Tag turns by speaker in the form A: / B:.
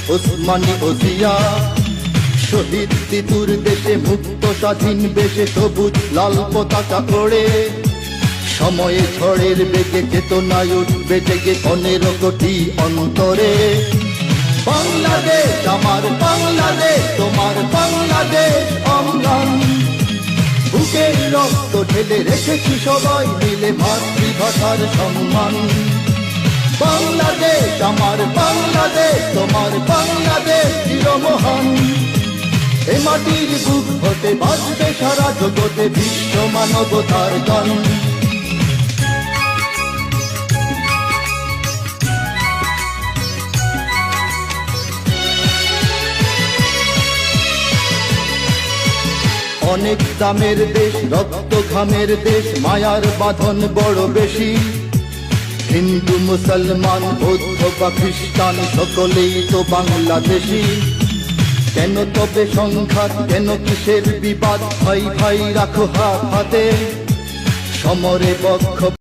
A: ওসমানী ও জিয়া। শহীদ তিতুর দেশে মুক্ত স্বাধীন বেশে সবুজ লাল পতাকা ওড়ে। সময়ে ঝড়ের বেগে চেতনায় উঠবে জেগে 15 কোটি অন্তরে। বাংলাদেশ আমার বাংলাদেশ, তোমার বাংলাদেশ অঙ্গন। বুকের রক্ত ঢেলে রেখেছি সবাই মিলে মাতৃভাষার সম্মান। বাংলাদেশ আমার বাংলাদেশ, তোমার বাংলাদেশ চিরমহান। এ মাটির বুক হতে বাজবে সারা জগতে বিশ্ব মানবতার গান। অনেক দামের দেশ, রক্ত ঘামের দেশ, মায়ার বাঁধন বড় বেশি। হিন্দু মুসলমান বৌদ্ধ বা খ্রিস্টান সকলেই তো বাংলাদেশি। কেন তবে সংঘাত, কেন কিসের বিবাদ? ভাই ভাই রাখো হাত হাতে, সমরে বক্ষ